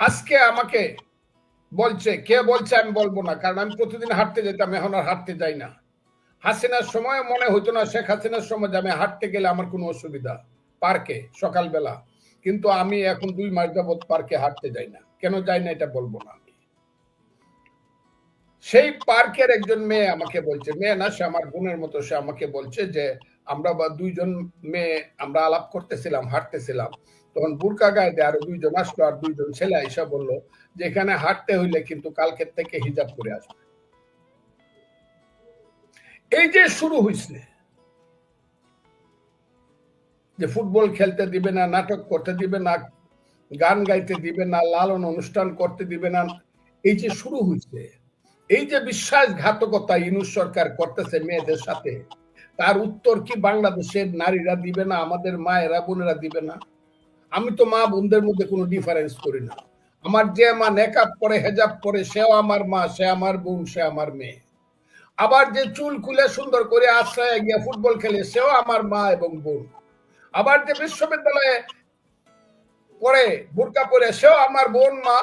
আজকে আমাকে বলছে, কে বলছে আমি বলবো না, কারণ আমি প্রতিদিন হাঁটতে যেতাম, এখন আর হাঁটতে যাই না। হাসিনার সময় মনে হতো না, শেখ হাসিনার সময় যে আমি হাঁটতে গেলে আমার কোনো অসুবিধা, পার্কে সকালবেলা। কিন্তু আমি এখন 2 মাস যাবৎ পার্কে হাঁটতে যাই না। কেন যাই না এটা বলবো না আমি। সেই পার্কের একজন মেয়ে আমাকে বলছে, মেয়ে না, সে আমার বোনের মতো, সে আমাকে বলছে যে আমরা দুইজন মেয়ে আমরা আলাপ করতেছিলাম, হাঁটতেছিলাম, তখন বুরকা গায়ে দিয়ে আরো দুইজন আসলো, আর দুইজন ছেলে আইসা বললো যে এখানে হাঁটতে হইলে কিন্তু কালকের থেকে হিজাব করে আসবে। এই যে শুরু হয়েছে যে ফুটবল খেলতে দিবে না, নাটক করতে দিবে না, গান গাইতে দিবে না, লালন অনুষ্ঠান করতে দিবে না, এই যে শুরু হয়েছে, এই যে বিশ্বাসঘাতকতা ইউনূস সরকার করতেছে মেয়েদের সাথে, তার উত্তর কি বাংলাদেশের নারীরা দিবে না, আমাদের মায়েরা বোনেরা দিবে না? আমি তো মা বোনদের মধ্যে কোনো ডিফারেন্স করি না। আমার যে মা নেকাব পরে, হেজাব পরে, সেও আমার মা, সে আমার বোন, সে আমার মেয়ে। আবার যে চুল খুলে সুন্দর করে আশ্রয়ে গিয়ে ফুটবল খেলে, সেও আমার মা এবং বোন। আবার যে বিশ্ববিদ্যালয়ে পরে বোরকা পরে, সেও আমার বোন মা।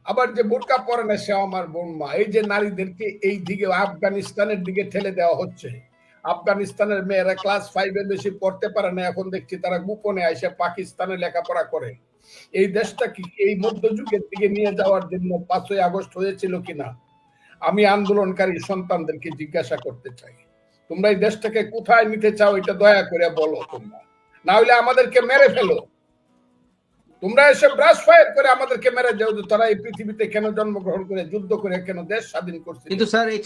আবার যে বোরকা পরে না, সেও আমার বোন মা। এই যে নারীদেরকে এই দিকে আফগানিস্তানের দিকে ঠেলে দেওয়া হচ্ছে, আফগানিস্তানের মেয়েরা ক্লাস 5-এ বেশি পড়তে পারে না, এখন দেখছি তারা গোপনে এসে পাকিস্তানে লেখাপড়া করে। এই দেশটা কি এই মধ্যযুগের দিকে নিয়ে যাওয়ার জন্য 5ই আগস্ট হয়েছিল কিনা আমি আন্দোলনকারী সন্তানদেরকে জিজ্ঞাসা করতে চাই। তোমরা এই দেশটাকে কোথায় নিতে চাও, এটা দয়া করে বলো তোমরা, না হলে আমাদেরকে মেরে ফেলো। তোমরা এসে ব্রাশ ফায়ার করে আমাদেরকে মেরে যাও যে তারা এই পৃথিবীতে কেন জন্মগ্রহণ করে, যুদ্ধ করে কেন দেশ স্বাধীন করছে। কিন্তু স্যার এই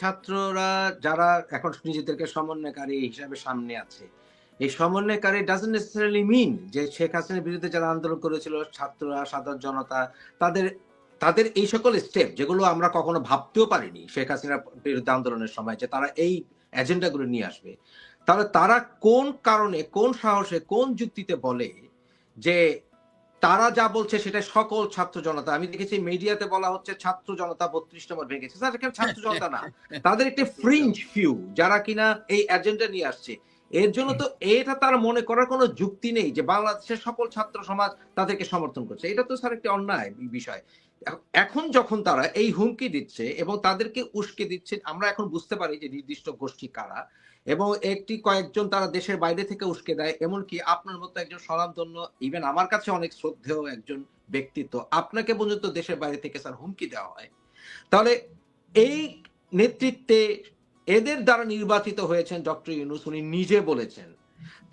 ছাত্ররা যারা এখন নিজেদেরকে সমন্বয়কারী হিসাবে সামনে আছে, এই সমন্বয়কারী ডাজন্ট নেসেসারিলি মিন যে শেখ হাসিনার বিরুদ্ধে যারা আন্দোলন করেছিল ছাত্ররা, সাধারণ জনতা, তাদের তাদের এই সকল স্টেপ যেগুলো আমরা কখনো ভাবতেও পারিনি শেখ হাসিনার বিরুদ্ধে আন্দোলনের সময়, যে তারা এই এজেন্ডাগুলো নিয়ে আসবে, তাহলে তারা কোন কারণে, কোন সাহসে, কোন যুক্তিতে বলে যে তারা যা বলছে সেটা সকল ছাত্র জনতা? আমি দেখেছি মিডিয়াতে বলা হচ্ছে ছাত্র জনতা 32 নম্বর ভেঙেছে। স্যার, এখানে ছাত্র জনতা না, তাদের একটা ফ্রিঞ্জ ফিউ যারা কিনা এই এজেন্ডা নিয়ে আসছে। এর জন্য তো এটা তারা মনে করার কোনো যুক্তি নেই যে বাংলাদেশের সকল ছাত্র সমাজ তাদেরকে সমর্থন করছে। এটা তো স্যার একটা অন্যায় বিষয়। এখন যখন তারা এই হুমকি দিচ্ছে এবং তাদেরকে উস্কে দিচ্ছে, আমরা এখন বুঝতে পারি যে নির্দিষ্ট গোষ্ঠী কারা, এবং একটি কয়েকজন তারা দেশের বাইরে থেকে উস্কে দেয়। এমনকি আপনার মতো একজন স্বনামধন্য, ইভেন আমার কাছে অনেক শ্রদ্ধেয় একজন ব্যক্তিত্ব, আপনাকে পর্যন্ত দেশের বাইরে থেকে স্যার হুমকি দেওয়া হয়। তাহলে এই নেতৃত্বে এদের দ্বারা নির্বাচিত হয়েছেন ডক্টর ইউনূস, উনি নিজে বলেছেন।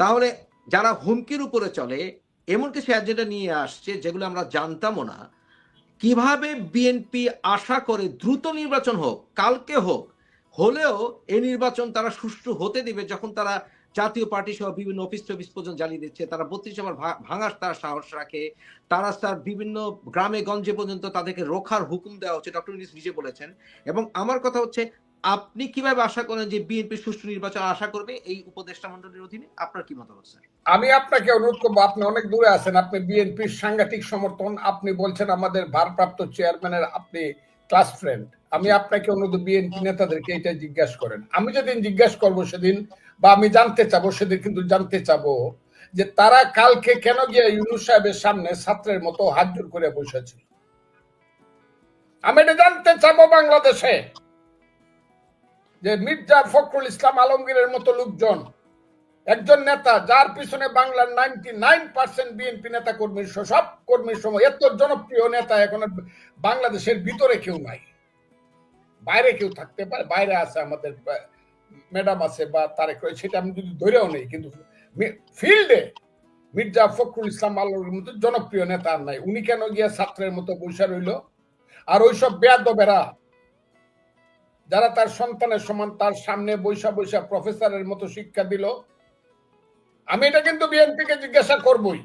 তাহলে যারা হুমকির উপরে চলে, এমন কিছু এজেন্ডা নিয়ে আসছে যেগুলো আমরা জানতামও না, কিভাবে বিএনপি আশা করে দ্রুত নির্বাচন হোক, কালকে হোক, হলেও এই নির্বাচন তারা সুষ্ঠু হতে দিবে যখন তারা জাতীয় পার্টি সহ বিভিন্ন অফিস টফিস পর্যন্ত জ্বালিয়ে দিচ্ছে, তারা 32 নম্বর ভাঙার তারা সাহস রাখে, তারা স্যার বিভিন্ন গ্রামে গঞ্জে পর্যন্ত তাদেরকে রোখার হুকুম দেওয়া হচ্ছে, ডক্টর ইউনূস নিজে বলেছেন। এবং আমার কথা হচ্ছে, আপনি কিভাবে আশা করেন যে বিএনপি সুষ্ঠু নির্বাচন আশা করবে এই উপদেষ্টা মন্ডলীর অধীনে? আপনার কি মতামত স্যার? আমি আপনাকে অনুরোধ করবো, আপনি অনেক দূরে আছেন, আপনি বিএনপির সাংঘাতিক সমর্থন, আপনি বলছেন আমাদের ভারপ্রাপ্ত চেয়ারম্যানের আপনি ক্লাস ফ্রেন্ড। আমি আপনাকে অনুরোধ, বিএনপি নেতাদেরকে এটা জিজ্ঞাসা করেন। আমি যেদিন জিজ্ঞাসা করবো সেদিন, বা আমি জানতে চাবো সেদিন, কিন্তু জানতে চাবো যে তারা কালকে কেন গিয়ে ইউনূস সাহেবের সামনে ছাত্রের মতো হাত জোর করে বসেছিল। আমি এটা জানতে চাবো বাংলাদেশে, যে মির্জা ফখরুল ইসলাম আলমগীরের মতো লোকজন, একজন নেতা যার পিছনে বাংলার 99% বিএনপি নেতা কর্মীর, সব কর্মীর সময়, এত জনপ্রিয় নেতা এখন বাংলাদেশের ভিতরে কেউ নাই। বাইরে কেউ থাকতে পারে, বাইরে আছে আমাদের ম্যাডাম আছে বা তারেক রয়েছে, সেটা আমি যদি ধরেও নেই, কিন্তু ফিল্ডে মির্জা ফখরুল ইসলাম আলমগীরের মতো জনপ্রিয় নেতা আর নাই। উনি কেন গিয়ে ছাত্রের মতো বৈশা রইল? আর ওইসব বেয়াদবেরা যারা তার সন্তানের সমান তার সামনে বৈশা বৈশা প্রফেসরের মতো শিক্ষা দিল, আমি এটা কিন্তু বিএনপিকে জিজ্ঞাসা করবই,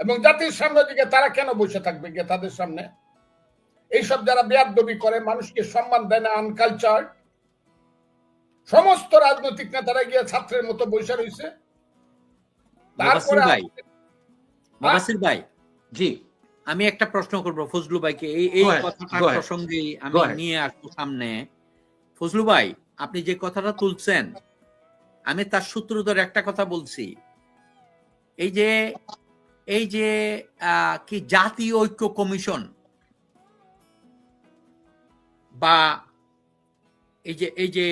এবং জাতির সামনে দিকে তারা কেন বসে থাকবে গিয়ে তাদের সামনে? এইসব যারা বেয়াদবি করে, মানুষকে সম্মান দেয় না, আনকালচার, সমস্ত রাজনৈতিক নেতারা গিয়ে ছাত্রের মতো বসে রয়েছে। তারপরে মুবাসির ভাই, জি, আমি একটা প্রশ্ন করবো ফজলু ভাইকে এই কথাটার প্রসঙ্গে আমি নিয়ে আসবো সামনে। ফজলু ভাই, আপনি যে কথাটা তুলছেন, আমি তার সূত্র ধরে একটা কথা বলছি। এই যে এই যে কি জাতীয় ঐক্য কমিশন বা এই যে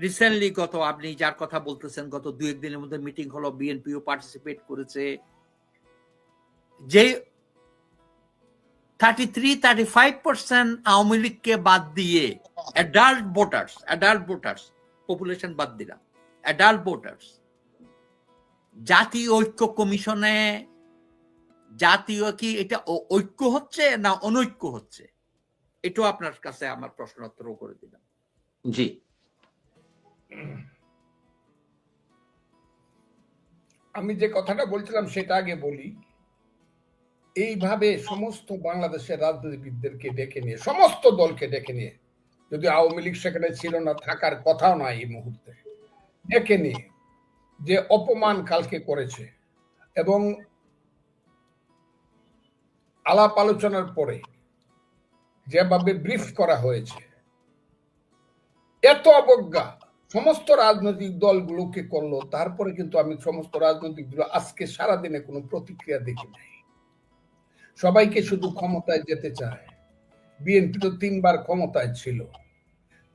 রিসেন্টলি আপনি যার কথা বলতেছেন গত 2-1 দিনের মধ্যে মিটিং হলো, বিএনপিও পার্টিসিপেট করেছে, যে 33-35% আওয়ামী লীগকে বাদ দিয়ে অ্যাডাল্ট ভোটার্স পপুলেশন বাদ দিলাম, অ্যাডাল্ট ভোটার্স জাতীয় ঐক্য কমিশনে, জাতীয় কি এটা ঐক্য হচ্ছে না অনৈক্য হচ্ছে? এটাও আপনার কাছে আমার প্রশ্নোত্তর করে দিলাম। জি, আমি যে কথাটা বলছিলাম সেটা আগে বলি। এইভাবে সমস্ত বাংলাদেশের রাজনীতিবিদদেরকে ডেকে নিয়ে, সমস্ত দলকে ডেকে নিয়ে, যদি আওয়ামী লীগ সেখানে ছিল না, থাকার কথাও নয় এই মুহূর্তে, ডেকে নিয়ে যে অপমান কালকে করেছে এবং আলাপ আলোচনার পরে যেভাবে ব্রিফ করা হয়েছে, এত অবজ্ঞা সমস্ত রাজনৈতিক দলগুলোকে করলো, তারপরে কিন্তু আমি সমস্ত রাজনৈতিক দল আজকে সারাদিনে কোনো প্রতিক্রিয়া দেখি নাই। সবাইকে শুধু ক্ষমতায় যেতে চায়। বিএনপি তো 3বার ক্ষমতায় ছিল,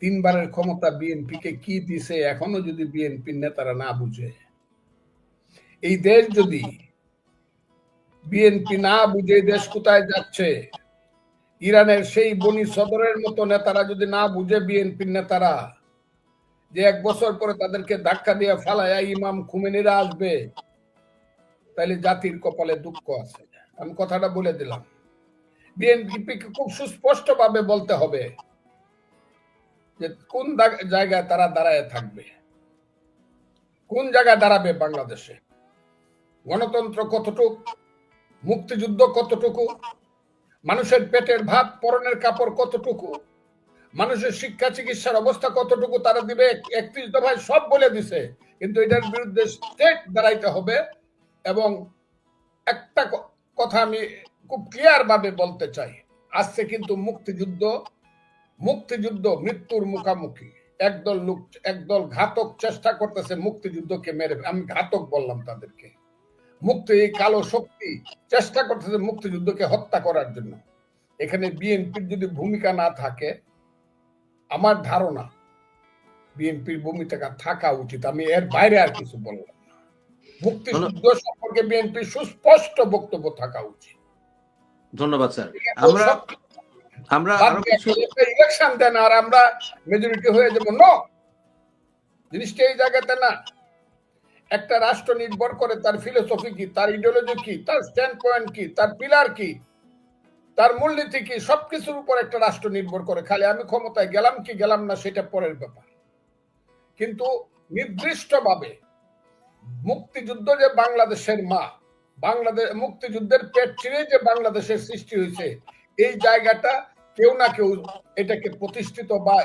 3বারের ক্ষমতা বিএনপিকে কি দিছে এখনো যদি বিএনপির নেতারা না বুঝে, এই দেশ যদি বিএনপি না বুঝে দেশ কোথায় যাচ্ছে, ইরানের সেই বনি সদরের মতো নেতারা যদি না বুঝে, বিএনপির নেতারা যে 1 বছর পরে তাদেরকে ধাক্কা দিয়ে ফালায়া ইমাম খুমেনিরা আসবে, তাহলে জাতির কপালে দুঃখ আছে। আমি কথাটা বলে দিলাম। বিএনপিকে খুব সুস্পষ্ট ভাবে বলতে হবে যে কোন জায়গায় তারা দাঁড়ায় থাকবে, কোন জায়গায় দাঁড়াবে বাংলাদেশে, গণতন্ত্র কতটুকু, মুক্তিযুদ্ধ কতটুকু, মানুষের পেটের ভাত পরনের কাপড় কতটুকু, মানুষের শিক্ষা চিকিৎসার অবস্থা কতটুকু তারা দিবে। 31 দফায় সব বলে দিছে, কিন্তু এটার বিরুদ্ধে স্টেট দাঁড়াইতে হবে। এবং একটা কথা আমি খুব ক্লিয়ার ভাবে বলতে চাই, আজকে কিন্তু মুক্তিযুদ্ধ মৃত্যুর মুখামুখি। একদল ঘাতক চেষ্টা করতেছে মুক্তিযুদ্ধকে মেরে, আমি ঘাতক বললাম তাদেরকে, এই কালো শক্তি চেষ্টা করতেছে মুক্তিযুদ্ধকে হত্যা করার জন্য। এখানে বিএনপির যদি ভূমিকা না থাকে, আমার ধারণা বিএনপির ভূমিকা থাকা উচিত। আমি এর বাইরে আর কিছু বললাম না। মুক্তিযুদ্ধ সম্পর্কে বিএনপির সুস্পষ্ট বক্তব্য থাকা উচিত। ধন্যবাদ স্যার। আমরা ইলেকশন দেন আর আমরা মেজরিটি হয়ে যাবো, নো, জিনিসটা এই জায়গাতে না। একটা রাষ্ট্র নির্ভর করে তার ফিলোসফি কি, তার ইডিওলজি কি, তার স্ট্যান্ড পয়েন্ট কি, তার পিলার কি, তার মূলনীতি কি, সবকিছুর উপর একটা রাষ্ট্র নির্ভর করে। খালি আমি ক্ষমতায় গেলাম কি গেলাম না সেটা পরের ব্যাপার, কিন্তু নির্দিষ্টভাবে মুক্তিযুদ্ধ যে বাংলাদেশের মা, মুক্তিযুদ্ধের পেট ছিঁড়ে যে বাংলাদেশের সৃষ্টি হয়েছে, এই জায়গাটা কেউ না কেউ এটাকে প্রতিষ্ঠিত বা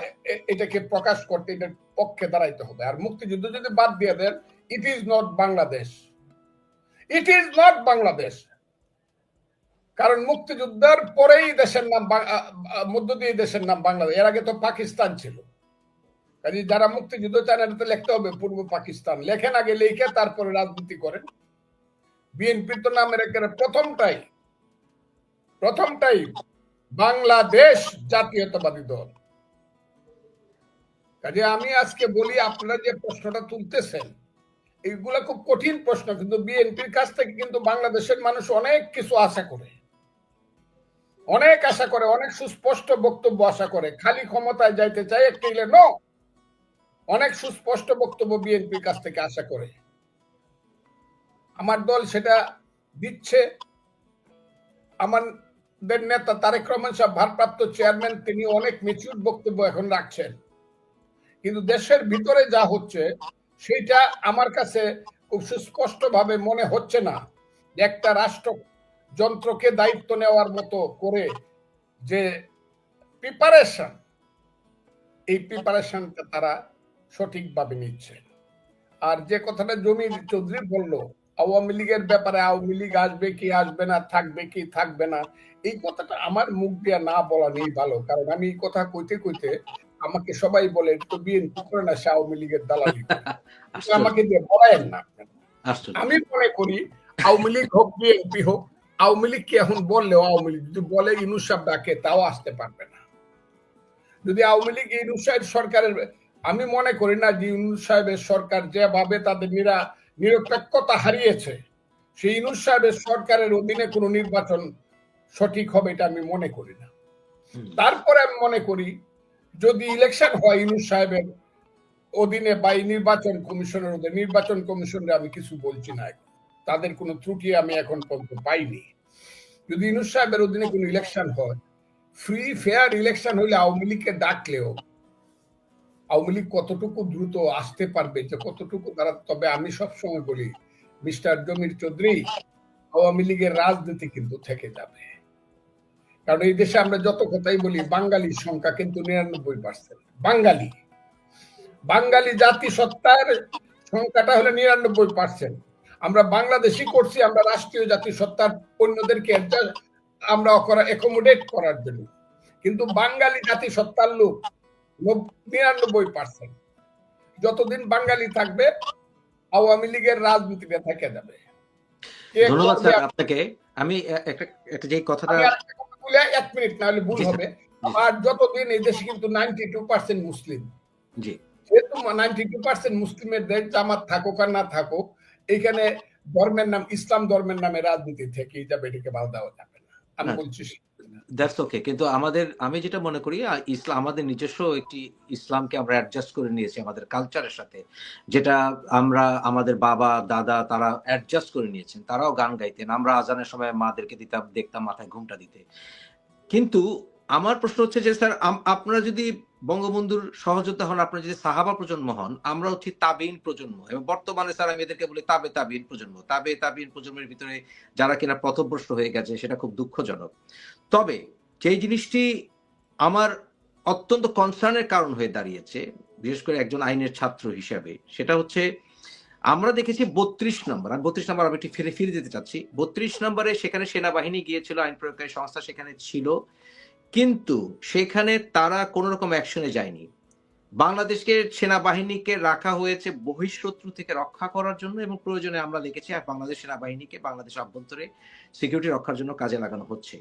এটাকে প্রকাশ করতে, এটার পক্ষে দাঁড়াইতে হবে। আর মুক্তিযুদ্ধ যদি বাদ দিয়ে দেন, it is not Bangladesh, it is not Bangladesh. কারণ মুক্তিযুদ্ধের পরেই দেশের নাম, মধ্য দিয়ে দেশের নাম বাংলাদেশ। এর আগে তো পাকিস্তান ছিল। কাজে যারা মুক্তিযুদ্ধ চান, এটা লিখতে হবে পূর্ব পাকিস্তান। লেখেন আগে, লিখে তারপরে রাজনীতি করেন। বিএনপির তো নামের একেবারে প্রথমটাই বাংলাদেশ জাতীয়তাবাদী দল। কাজে আমি আজকে বলি, আপনারা যে প্রশ্নটা তুলতেছেন এইগুলা খুব কঠিন প্রশ্ন, কিন্তু বিএনপির কাছ থেকে কিন্তু বাংলাদেশের মানুষ অনেক কিছু আশা করে, অনেক সুস্পষ্ট বক্তব্য আশা করে। খালি ক্ষমতায় যাইতে চায় একটা নো, অনেক সুস্পষ্ট বক্তব্য বিএনপির কাছ থেকে আশা করে। আমার দল সেটা দিচ্ছে। আমাদের নেতা তারেক রহমান সাহেব, ভারপ্রাপ্ত চেয়ারম্যান, তিনি অনেক ম্যাচিউর বক্তব্য এখন রাখছেন, কিন্তু দেশের ভিতরে যা হচ্ছে সেটা আমার কাছে খুব সুস্পষ্ট ভাবে মনে হচ্ছে না যে একটা রাষ্ট্র যন্ত্রকে দায়িত্ব নেওয়ার মতো করে যে প্রিপারেশন, এই প্রিপারেশনটা তারা সঠিকভাবে নিচ্ছে। আর যে কথাটা জমির চৌধুরী বলল আওয়ামী লীগের ব্যাপারে, আওয়ামী লীগ আসবে কি আসবে না, থাকবে কি থাকবে না, এই কথাটা আমার মুখ দিয়ে না বলা নেই ভালো। কারণ আমি এই কথা কইতে কইতে আমাকে সবাই বলে তো বিএনপি করে না, সে আওয়ামী লীগের দালালি করে। আমাকে দিয়ে বলায়েন না। আমি মনে করি আওয়ামী লীগ হোক বিএনপি হোক, আওয়ামী লীগকে এখন বললেও আওয়ামী লীগ যদি বলে ইউনূস সাহেব ডাকে তাও আসতে পারবে না। যদি আওয়ামী লীগ ইউনূস সাহেব সরকারের, আমি মনে করি না যে ইউনূস সাহেবের সরকার যেভাবে তাদের নিরপেক্ষতা হারিয়েছে, সেই ইউনূস সাহেবের সরকারের অধীনে কোনো নির্বাচন সঠিক হবে এটা আমি মনে করি না। তারপরে আমি মনে করি যদি ইলেকশন হয় ইউনূস সাহেবের অধীনে বা নির্বাচন কমিশনের অধীনে, নির্বাচন কমিশনের আমি কিছু বলছি না, তাদের কোনো ত্রুটি আমি এখন পর্যন্ত পাইনি। যদি ইউনূস সাহেবের অধীনে কোনো ইলেকশন হয়, ফ্রি ফেয়ার ইলেকশন হলে আওয়ামী লীগকে ডাকলেও আওয়ামী লীগ কতটুকু দ্রুত আসতে পারবে, যে কতটুকু তারা, তবে আমি সবসময় বলি মিস্টার জমির চৌধুরী, আওয়ামী লীগের রাজনীতি কিন্তু থেকে যাবে। কারণ এই দেশে আমরা যত কথাই বলি বাঙালির সংখ্যা কিন্তু 99%। বাঙালি জাতিসত্তার সংখ্যাটা হলো 99%। আমরা বাংলাদেশি করছি আমরা রাষ্ট্রীয় জাতিসত্তার অন্যদেরকে আমরা অ্যাকোমোডেট করার জন্য, কিন্তু বাঙালি জাতিসত্তার লোক 99%। যতদিন বাঙালি থাকবে আওয়ামী লীগের রাজনীতিটা থেকে যাবে। ধন্যবাদ স্যার আপনাকে। আমি একটা যে কথাটা 1 মিনিট না হলে ভুল হবে। আর যতদিন এই দেশে কিন্তু 92% মুসলিম, জি, যেহেতু 92% মুসলিমের দেশ, জামাত থাকুক আর না থাকুক, এখানে ধর্মের নাম, ইসলাম ধর্মের নামে রাজনীতি থেকেই যাবে, এটাকে বাদ দেওয়া যাবে না, আমি বলছি। That's okay. কিন্তু আমি যেটা মনে করি ইসলাম, আমাদের নিজস্ব একটি ইসলামকে আমরা অ্যাডজাস্ট করে নিয়েছি আমাদের কালচারের সাথে, যেটা আমরা আমাদের বাবা দাদা তারা অ্যাডজাস্ট করে নিয়েছেন। তারাও গান গাইতেন, আমরা আজানের সময় মাদেরকে দেখতাম মাথায় ঘুমটা দিতে। কিন্তু আমার প্রশ্ন হচ্ছে যে স্যার, আপনারা যদি বঙ্গবন্ধুর সহযোদ্ধা হন, আপনারা যদি সাহাবা প্রজন্ম হন, আমরা হচ্ছি তাবেইন প্রজন্ম, এবং বর্তমানে স্যার আমি এদেরকে বলি তাবেইন প্রজন্ম। তাবেইন প্রজন্মের ভিতরে যারা কিনা পথভ্রষ্ট হয়ে গেছে, সেটা খুব দুঃখজনক। তবে যেই জিনিসটি আমার অত্যন্ত কনসার্নের কারণ হয়ে দাঁড়িয়েছে, বিশেষ করে একজন আইনের ছাত্র হিসাবে, সেটা হচ্ছে আমরা দেখেছি 32 নম্বর, আমি 32 নম্বর আমি একটু ফিরে যেতে চাচ্ছি। 32 নম্বরে সেখানে সেনাবাহিনী গিয়েছিল, আইন প্রয়োগকারী সংস্থা সেখানে ছিল, কিন্তু সেখানে তারা কোন রকম অ্যাকশনে যায়নি। বাংলাদেশকে সেনাবাহিনীকে রাখা হয়েছে বহিঃশত্রু থেকে রক্ষা করার জন্য, এবং প্রয়োজনে আমরা দেখেছি বাংলাদেশ সেনাবাহিনীকে বাংলাদেশ অভ্যন্তরে সিকিউরিটি রক্ষার জন্য কাজে লাগানো হচ্ছে।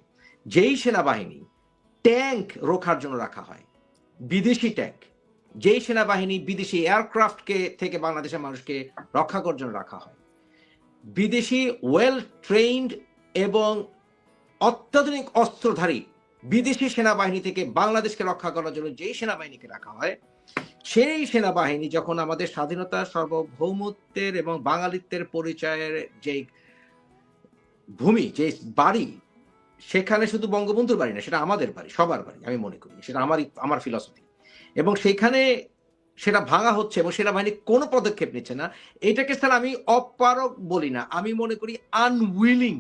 যেই সেনাবাহিনী ট্যাঙ্ক রক্ষার জন্য রাখা হয়, বিদেশি ট্যাঙ্ক, যেই সেনাবাহিনী বিদেশি এয়ারক্রাফটকে থেকে বাংলাদেশের মানুষকে রক্ষা করার জন্য রাখা হয়, বিদেশি ওয়েল ট্রেইনড এবং অত্যাধুনিক অস্ত্রধারী বিদেশি সেনাবাহিনী থেকে বাংলাদেশকে রক্ষা করার জন্য যেই সেনাবাহিনীকে রাখা হয়, সেই সেনাবাহিনী যখন আমাদের স্বাধীনতা, সার্বভৌমত্বের এবং বাঙালিত্বের পরিচয়ের যে ভূমি, যে বাড়ি, সেখানে শুধু বঙ্গবন্ধুর বাড়ি না, সেটা আমাদের বাড়ি, সবার বাড়ি আমি মনে করি, সেটা আমার ফিলসফি। এবং সেখানে সেটা ভাঙা হচ্ছে এবং সেনাবাহিনী কোনো পদক্ষেপ নিচ্ছে না। এটাকে স্যার আমি অপারগ বলি না, আমি মনে করি আনউইলিং।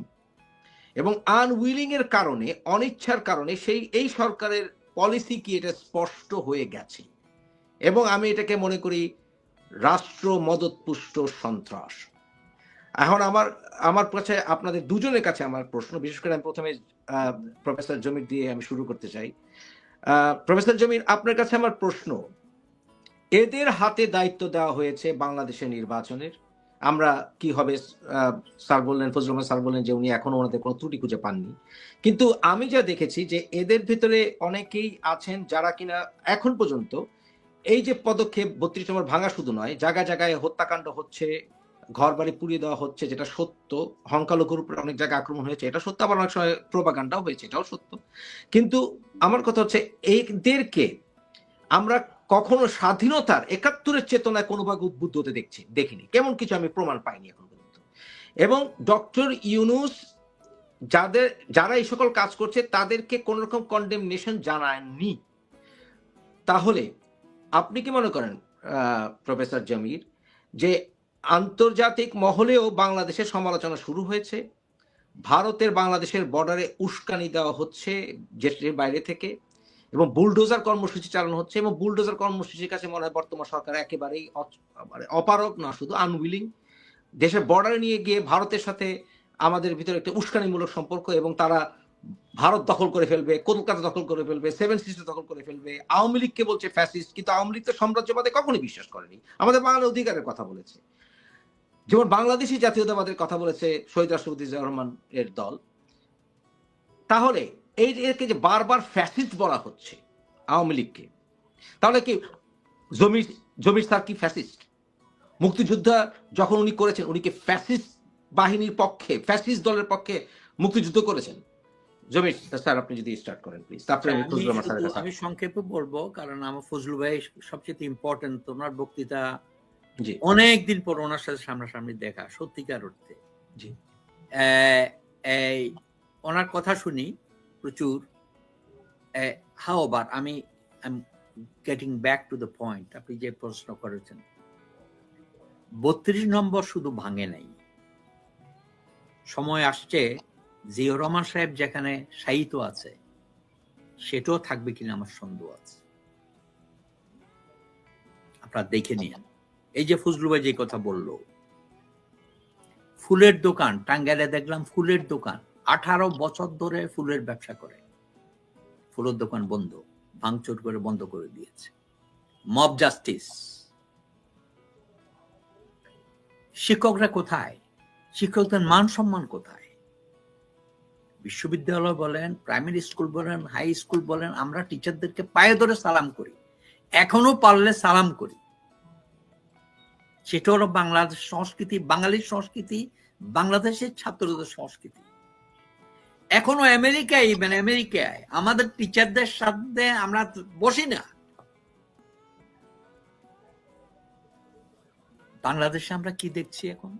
এবং আনউইলিং এর কারণে, অনিচ্ছার কারণে এই সরকারের পলিসি কি এটা স্পষ্ট হয়ে গেছে, এবং আমি এটাকে মনে করি রাষ্ট্র মদতপুষ্ট সন্ত্রাস। এখন আমার কাছে, আপনাদের দুজনের কাছে আমার প্রশ্ন, বিশেষ করে আমি প্রথমে প্রফেসর জমির দিয়ে আমি শুরু করতে চাই। প্রফেসর জমির, আপনার কাছে আমার প্রশ্ন, এদের হাতে দায়িত্ব দেওয়া হয়েছে বাংলাদেশের নির্বাচনের, আমরা কি হবে, স্যার বললেন, ফজলুর রহমান স্যার বললেন যে উনি এখনো ওনাদের কোনো ত্রুটি খুঁজে পাননি, কিন্তু আমি যা দেখেছি যে এদের ভিতরে অনেকেই আছেন যারা কিনা এখন পর্যন্ত এই যে পদক্ষেপ 32 নম্বর ভাঙা শুধু নয়, জায়গায় জায়গায় হত্যাকাণ্ড হচ্ছে, ঘর বাড়ি পুড়িয়ে দেওয়া হচ্ছে, যেটা সত্য, সংখ্যালঘুর উপরে অনেক জায়গায় আক্রমণ হয়েছে, এটা সত্য, আবার অনেক সময় প্রোপাগান্ডাও হয়েছে, এটাও সত্য। কিন্তু আমার কথা হচ্ছে এদেরকে আমরা কখনো স্বাধীনতার 71-এর চেতনায় কোনোভাবে উদ্বুদ্ধ হতে দেখিনি, কেমন কিছু আমি প্রমাণ পাইনি এখন পর্যন্ত। এবং ডক্টর ইউনূস যারা এই সকল কাজ করছে তাদেরকে কোন রকম কন্ডেমনেশন জানায়নি। তাহলে আপনি কি মনে করেন প্রফেসর জমির, যে আন্তর্জাতিক মহলেও বাংলাদেশের সমালোচনা শুরু হয়েছে, ভারতের বাংলাদেশের বর্ডারে উস্কানি দেওয়া হচ্ছে দেশের বাইরে থেকে, এবং বুলডোজার কর্মসূচি চালানো হচ্ছে, এবং বুলডোজার কর্মসূচির কাছে মনে হয় বর্তমান সরকার একেবারেই অপারগ না, শুধু আনউইলিং। দেশের বর্ডারে নিয়ে গিয়ে ভারতের সাথে আমাদের ভিতরে একটা উস্কানিমূলক সম্পর্ক, এবং তারা ভারত দখল করে ফেলবে, কলকাতা দখল করে ফেলবে, 7 সিস্টার দখল করে ফেলবে। আওয়ামী লীগকে বলছে ফ্যাসিস্ট, কিন্তু আওয়ামী লীগ তো সাম্রাজ্যবাদে কখনোই বিশ্বাস করেনি, আমাদের বাঙালি অধিকারের কথা বলেছে। যেমন বাংলাদেশি জাতীয়তাবাদের কথা বলেছে শহীদ রাষ্ট্রপতি জিয়াউর রহমান এর দল, তাহলে একে যে বারবার ফ্যাসিস্ট বলা হচ্ছে আওয়ামী লীগকে, তাহলে কি জমির স্যার কি ফ্যাসিস্ট? মুক্তিযোদ্ধা যখন উনি করেছেন, উনি কি ফ্যাসিস্ট বাহিনীর পক্ষে, ফ্যাসিস্ট দলের পক্ষে মুক্তিযুদ্ধ করেছেন? জমির স্যার আপনি যদি স্টার্ট করেন প্লিজ, তারপরে আমি ফজলুল আমার স্যারের কাছে। আমি সংক্ষেপে বলবো, কারণ আমার ফজলু ভাই সবচেয়ে ইম্পর্টেন্ট। তোমার বক্তৃতা জি অনেকদিন পর ওনার সাথে সামনাসামনি দেখা, সত্যিকার অর্থে। জি এই ওনার কথা শুনি প্রচুর। হাওবার আমি getting back to the point, আপনি যে প্রশ্ন করেছেন, 32 নম্বর শুধু ভাঙে নাই, সময় আসছে জিয়াউর রহমান সাহেব যেখানে শায়িত আছে সেটাও থাকবে কিনা আমার সন্দেহ আছে। আপনারা দেখে নিন, এই যে ফজলু ভাই যে কথা বললো, ফুলের দোকান টাঙ্গাইলে দেখলাম, ফুলের দোকান 18 বছর ধরে ফুলের ব্যবসা করে, ফুলের দোকান বন্ধ, ভাঙচুর করে বন্ধ করে দিয়েছে। Mob justice. শিক্ষকরা কোথায়? শিক্ষকদের মান সম্মান কোথায়? বিশ্ববিদ্যালয় বলেন, প্রাইমারি স্কুল বলেন, হাই স্কুল বলেন, আমরা টিচারদেরকে পায়ে ধরে সালাম করি, এখনো পারলে সালাম করি। সেটা হলো বাংলাদেশ সংস্কৃতি, বাঙালির সংস্কৃতি, বাংলাদেশের ছাত্রদের সংস্কৃতি। এখনো আমেরিকায়, মানে আমেরিকায় আমাদের টিচারদের সাথে আমরা বসি না। বাংলাদেশে আমরা কি দেখছি এখন?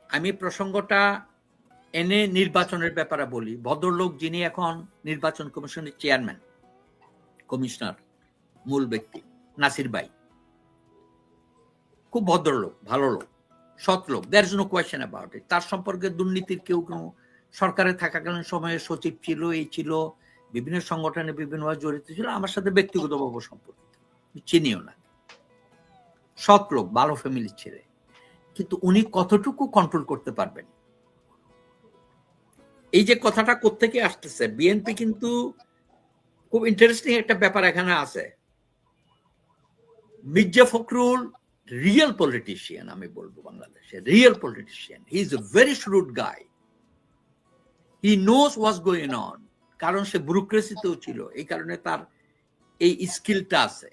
আমি প্রসঙ্গটা এনে নির্বাচনের ব্যাপারে বলি। ভদ্রলোক যিনি এখন নির্বাচন কমিশনের চেয়ারম্যান, কমিশনার, মূল ব্যক্তি নাসির ভাই, খুব ভদ্রলোক, ভালো লোক, সৎ লোক, there is no question about it. তার সম্পর্কে দুর্নীতির কেউ কোনো সরকারে থাকাকালীন সময়ে সচিব ছিল, এই ছিল, বিভিন্ন সংগঠনে বিভিন্নভাবে জড়িত ছিল, আমার সাথে ব্যক্তিগতভাবে সম্পর্কিত, চিনিও না। সৎ লোক, ভালো ফ্যামিলির ছেলে, কিন্তু উনি কতটুকু কন্ট্রোল করতে পারবেন? এই যে কথাটা কোত্থেকে আসতেছে, বিএনপি কিন্তু খুব ইন্টারেস্টিং একটা ব্যাপার এখানে আছে। মির্জা ফখরুল রিয়েল পলিটিশিয়ান, আমি বলবো বাংলাদেশে real politician. He is a very shrewd guy, he knows what's going on, কারণ সে ব্যুরোক্রেসিতেও ছিল, এই কারণে তার এই স্কিলটা আছে।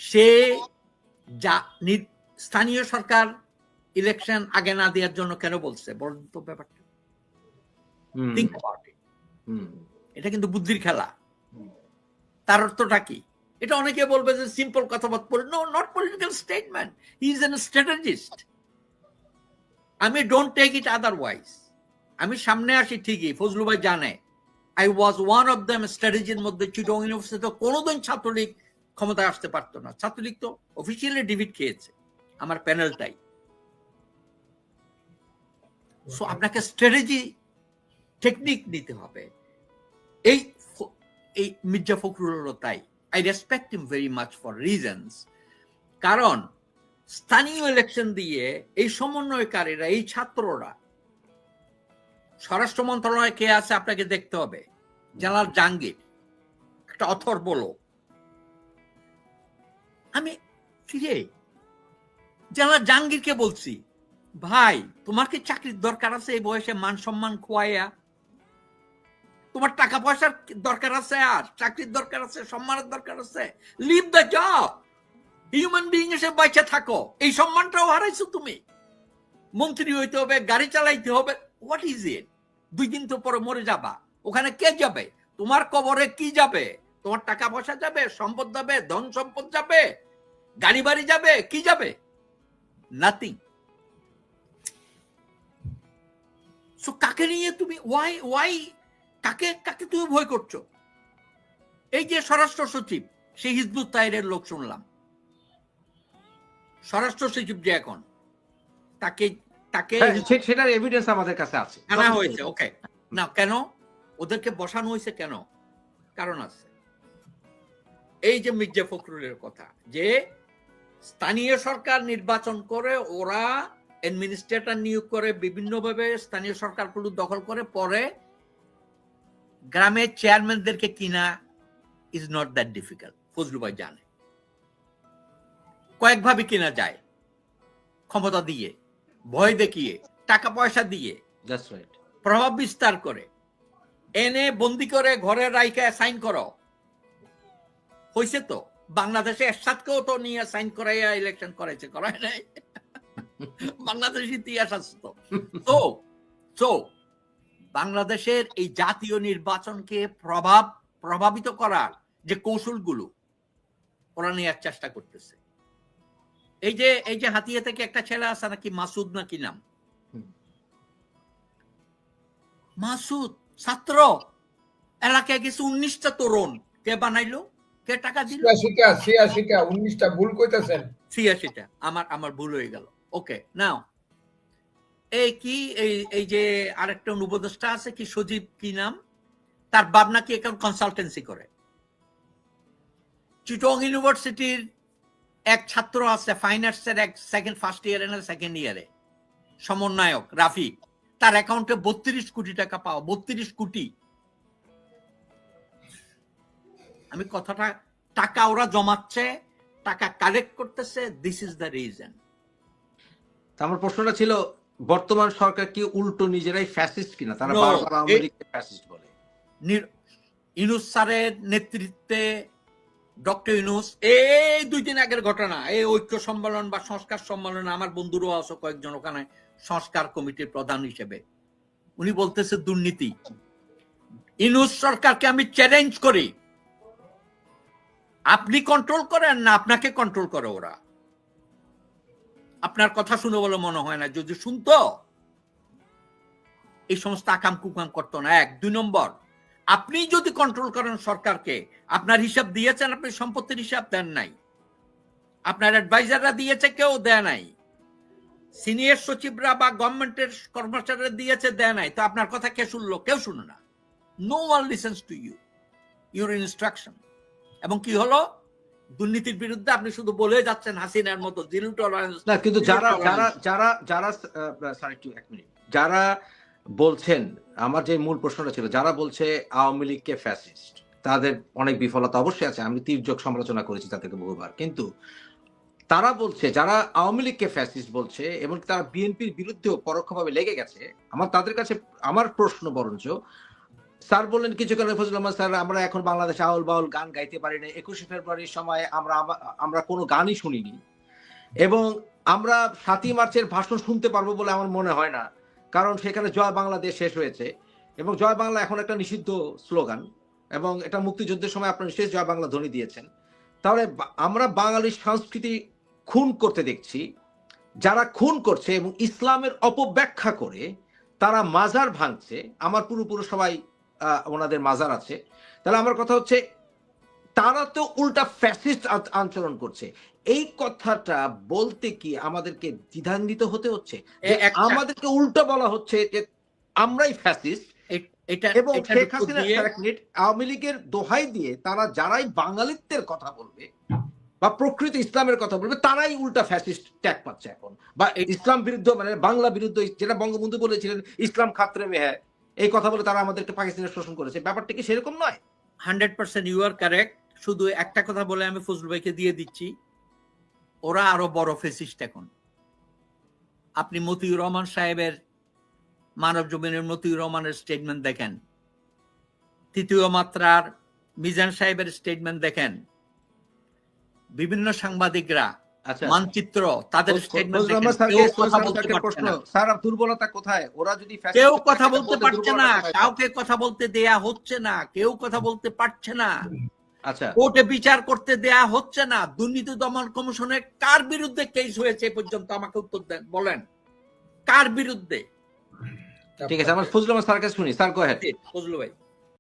সে যা স্থানীয় সরকার ইলেকশন আগে না দেওয়ার জন্য কেন বলছে, বলুন তো ব্যাপারটা, থিংক অ্যাবাউট ইট। এটা কিন্তু বুদ্ধির খেলা। তার অর্থটা কি? এটা অনেকে বলবে যে সিম্পল কথাবার্তা, no, not political statement, he is an strategist. আমি ডোন্ট টেক ইট আদারওয়াইজ। আমি সামনে আসি ঠিকই, ফজলু ভাই জানে, I was one of them. স্ট্র্যাটেজির মধ্যে চিটগাং ইউনিভার্সিটিতে কোনোদিন ছাত্রলীগ ক্ষমতায় আসতে পারতো না। ছাত্রলীগ তো অফিসিয়ালি ডিভিড খেয়েছে, আমার প্যানেলটাই। সো আপনাকে স্ট্র্যাটেজি, টেকনিক নিতে হবে। এই মির্জা ফখরুল হলো তাই। I respect him very much for reasons. কারণ স্থানীয় ইলেকশন দিয়ে এই সমন্বয়কারীরা, এই ছাত্ররা, স্বরাষ্ট্র মন্ত্রণালয়ে কে আছে আপনাকে দেখতে হবে। জেনারেল জাহাঙ্গীর একটা অথর্ব লোক। আমি ফিরে জেনারেল জাহাঙ্গীরকে বলছি, ভাই তোমার কি চাকরির দরকার আছে এই বয়সে? মান সম্মান খোয়াইয়া তোমার টাকা পয়সার দরকার আছে, আর চাকরির দরকার আছে, সম্মানের দরকার আছে? Leave the job, human being এসে বাইচে থাকো। এই সম্মানটাও হারাইছো তুমি। মন্ত্রী হইতে হবে, গাড়ি চালাইতে হবে, হোয়াট ইজ ইট? 2 দিন তো পরে মরে যাবা, ওখানে কে যাবে? তোমার কবরে কি যাবে? তোমার টাকা পয়সা যাবে, সম্পদ যাবে, ধন সম্পদ যাবে, গাড়ি বাড়ি যাবে, কি যাবে? নাথিং। সো কাকে নিয়ে তুমি ওয়াই কাকে তুমি ভয় করছো? এই যে স্বরাষ্ট্র সচিব, সেই হিজবুত তাহরিরের লোক শুনলাম, স্বরাষ্ট্র সচিব যে এখন, তাকে সেটার এভিডেন্স আমাদের কাছে আছে, আনা হয়েছে। ওকে, না কেন ওদেরকে বসানো হয়েছে? কেন? কারণ আছে। এই যে মির্জা ফখরুলের কথা, যে স্থানীয় সরকার নির্বাচন করে, ওরা অ্যাডমিনিস্ট্রেটর নিয়োগ করে, বিভিন্নভাবে স্থানীয় সরকারগুলো দখল করে, পরে গ্রামের চেয়ারম্যানদেরকে কিনা is not that difficult. Fazlu ভাই জানে। কয়েকভাবে কিনা যায়, ক্ষমতা দিয়ে, ভয় দেখিয়ে, টাকা পয়সা দিয়ে, দ্যাটস রাইট, প্রভাব বিস্তার করে, এনে বন্দি করে ঘরে রাইখা সাইন করো। হয়েছে তো বাংলাদেশে এরশাদকেও তো নিয়ে সাইন করাইয়া ইলেকশন করাইছে, করায় নাই? বাংলাদেশ ইতিহাস আছে তো। তো বাংলাদেশের এই জাতীয় নির্বাচনকে প্রভাবিত করার যে কৌশলগুলো ওরা নেওয়ার চেষ্টা করতেছে। এই যে হাতিয়া থেকে একটা ছেলে আছে নাকি, মাসুদ নাকি নাম, মাসুদ ছাত্র, এলাকায় গেছে 19টা তরুণ, কে বানাইলো, কে টাকা দিল? 86টা 19টা ভুল কইতাছেন। 86টা, আমার ভুল হয়ে গেল। ওকে, নাও এই কি এই যে আরেকটা উপদেষ্টা আছে কি, সজীব কি নাম, তার বাপ নাকি এখন কনসালটেন্সি করে। চিটং ইউনিভার্সিটির এক ছাত্র আছে ফাইন আর্টসের, এক ফার্স্ট ইয়ারে না সেকেন্ড ইয়ারে, সমন্বয়ক রাফি, তার অ্যাকাউন্টে 32 কোটি টাকা পাওয়া। 32 কোটি। আমি কথাটা, টাকা ওরা জমাচ্ছে, টাকা কালেক্ট করতেছে, দিস ইজ দ্য রিজন। আমার প্রশ্নটা ছিল, বর্তমান সরকার কি উল্টো নিজেরাই ফ্যাসিস্ট কিনা? তারা No, বারবার আওয়ামী লীগকে ফ্যাসিস্ট বলে। ইউনূস স্যারের নেতৃত্বে ডক্টর ইউনূস, এই 2 দিন আগের ঘটনা, এই ঐক্য সম্মেলন বা সংস্কার সম্মেলন, আমার বন্ধুরও আছে কয়েকজন ওখানে সংস্কার কমিটির প্রধান হিসেবে, উনি বলতেছে দুর্নীতি। ইউনূস সরকারকে আমি চ্যালেঞ্জ করি, আপনি কন্ট্রোল করেন না আপনাকে কন্ট্রোল করে ওরা? আপনার কথা শুনে বলে মনে হয় না, যদি শুনতো এই সমস্ত আকাম কুকাম করতো না। 1 2 নম্বর, আপনি যদি কন্ট্রোল করেন সরকারকে, আপনার হিসাব দিয়েছেন, আপনি সম্পত্তির হিসাব দেন নাই, আপনার অ্যাডভাইজাররা দিয়েছে, কেউ দেয় নাই, সিনিয়র সচিবরা বা গভর্নমেন্টের কর্মচারীরা দিয়েছে, দেয় নাই, তো আপনার কথা কে শুনলো? কেউ শুনে না। No one listens to you, your instruction. এবং কি হলো, দুর্নীতির বিরুদ্ধে আপনি শুধু বলে যাচ্ছেন হাসিনার মতো জিরো টলারেন্স। না, কিন্তু যারা স্যার একটু 1 মিনিট, যারা বলছেন, আমার যে মূল প্রশ্নটা ছিল, যারা বলছে আওয়ামী লীগকে ফ্যাসিস্ট, তাদের অনেক বিফলতা অবশ্যই আছে, আমি তীর্যক সমালোচনা করেছি তাদেরকে বহুবার, কিন্তু তারা বলছে, যারা আওয়ামী লীগকে ফ্যাসিস্ট বলছে এবং তারা বিএনপির বিরুদ্ধেও পরোক্ষভাবে লেগে গেছে, আমার তাদের কাছে আমার প্রশ্ন বরঞ্চ, স্যার বললেন কিছুক্ষণ ফজলুর রহমান স্যার, আমরা এখন বাংলাদেশে আউল বাউল গান গাইতে পারি না, 21শে ফেব্রুয়ারির সময় আমরা কোনো গানই শুনিনি, এবং আমরা 7ই মার্চের ভাষণ শুনতে পারবো বলে আমার মনে হয় না, কারণ সেখানে জয় বাংলাদেশ শেষ হয়েছে, এবং জয় বাংলা এখন একটা নিষিদ্ধ স্লোগান, এবং এটা মুক্তিযুদ্ধের সময় আপনারা শেষ জয় বাংলা ধ্বনি দিয়েছেন। তাহলে আমরা বাঙালির সংস্কৃতি খুন করতে দেখছি, যারা খুন করছে এবং ইসলামের অপব্যাখ্যা করে তারা মাজার ভাঙছে, আমার পুরো সবাই ওনাদের মাজার আছে, তাহলে আমার কথা হচ্ছে তারা তো উল্টা ফ্যাসিস্ট আচরণ করছে। এই কথাটা বলতে কি আমাদেরকে দ্বিধান্বিত হতে হচ্ছে? আমাদেরকে উল্টো বলা হচ্ছে যে আমরাই ফ্যাসিস্ট, এবং শেখ হাসিনা আওয়ামী লীগের দোহাই দিয়ে তারা যারাই বাঙালিত্বের কথা বলবে বা প্রকৃত ইসলামের কথা বলবে, তারাই উল্টা ফ্যাসিস্ট ট্যাগ পাচ্ছে এখন, বা ইসলাম বিরুদ্ধ, মানে বাংলা বিরুদ্ধ, যেটা বঙ্গবন্ধু বলেছিলেন ইসলাম খাতরে মে হ্যায়, এই কথা বলে তারা আমাদেরকে পাকিস্তানের শোষণ করেছে। ব্যাপারটা কি সেরকম নয়? 100% ইউ আর কারেক্ট। শুধু একটা কথা বলে আমি ফজলুল ভাইকে দিয়ে দিচ্ছি, ওরা আরো বড় ফ্যাসিস্ট এখন। আপনি মতিউর রহমান সাহেবের, মানব জমিনের মতিউর রহমানের স্টেটমেন্ট দেখেন, তৃতীয় মাত্রার মিজান সাহেবের স্টেটমেন্ট দেখেন, বিভিন্ন সাংবাদিকরা, মানচিত্র, তাদের স্টেটমেন্ট দেখেন, কেউ কথা বলতে পারছে না। স্যার দুর্বলতা কোথায়? ওরা যদি কেউ কথা বলতে পারছে না, কাউকে কথা বলতে দেয়া হচ্ছে না, কেউ কথা বলতে পারছে না, আচ্ছা, কোর্টে বিচার করতে দেয়া হচ্ছে না। দুর্নীতি দমন কমিশনের কার বিরুদ্ধে কেস হয়েছে এ পর্যন্ত? আমাকে উত্তর দেন, বলেন কার বিরুদ্ধে? ঠিক আছে, আমার ফজলুল রহমান স্যার কাছে শুনি। স্যার গো আহেড। ফজলু ভাই।